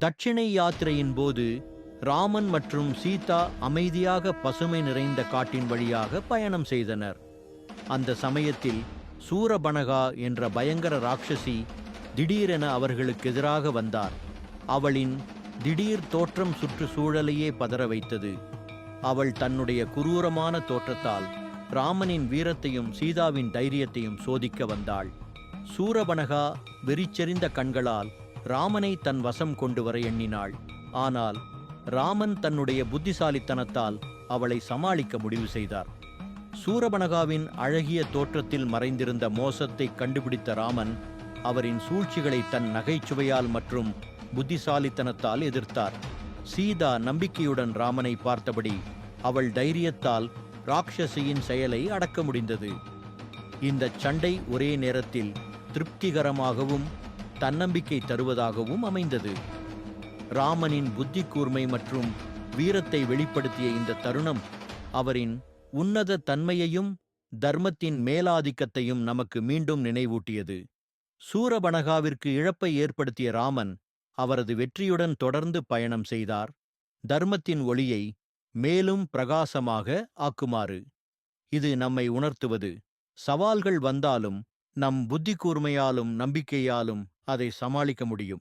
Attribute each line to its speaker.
Speaker 1: தட்சிணை யாத்திரையின் போது ராமன் மற்றும் சீதா அமைதியாக பசுமை நிறைந்த காட்டின் வழியாக பயணம் செய்தனர். அந்த சமயத்தில் சூரபனகா என்ற பயங்கர ராட்சசி திடீரென அவர்களுக்கு எதிராக வந்தார். அவளின் திடீர் தோற்றம் சுற்றுச்சூழலையே பதற வைத்தது. அவள் தன்னுடைய குரூரமான தோற்றத்தால் ராமனின் வீரத்தையும் சீதாவின் தைரியத்தையும் சோதிக்க வந்தாள். சூரபனகா வெறிச்செறிந்த கண்களால் ராமனை தன் வசம் கொண்டு வர எண்ணினாள். ஆனால் ராமன் தன்னுடைய புத்திசாலித்தனத்தால் அவளை சமாளிக்க முடிவு செய்தார். சூரபனகாவின் அழகிய தோற்றத்தில் மறைந்திருந்த மோசத்தை கண்டுபிடித்த ராமன் அவரின் சூழ்ச்சிகளை தன் நகைச்சுவையால் மற்றும் புத்திசாலித்தனத்தால் எதிர்த்தார். சீதா நம்பிக்கையுடன் ராமனை பார்த்தபடி அவள் தைரியத்தால் ராட்சசியின் செயலை அடக்க முடிந்தது. இந்த சண்டை ஒரே நேரத்தில் திருப்திகரமாகவும் தன்னம்பிக்கை தருவதாகவும் அமைந்தது. ராமனின் புத்தி கூர்மை மற்றும் வீரத்தை வெளிப்படுத்திய இந்த தருணம் அவரின் உன்னத தன்மையையும் தர்மத்தின் மேலாதிக்கத்தையும் நமக்கு மீண்டும் நினைவூட்டியது. சூரபனகாவிற்கு இழப்பை ஏற்படுத்திய ராமன் அவரது வெற்றியுடன் தொடர்ந்து பயணம் செய்தார், தர்மத்தின் ஒளியை மேலும் பிரகாசமாக ஆக்குமாறு. இது நம்மை உணர்த்துவது, சவால்கள் வந்தாலும் நம் புத்தி கூர்மையாலும் நம்பிக்கையாலும் அதை சமாளிக்க முடியும்.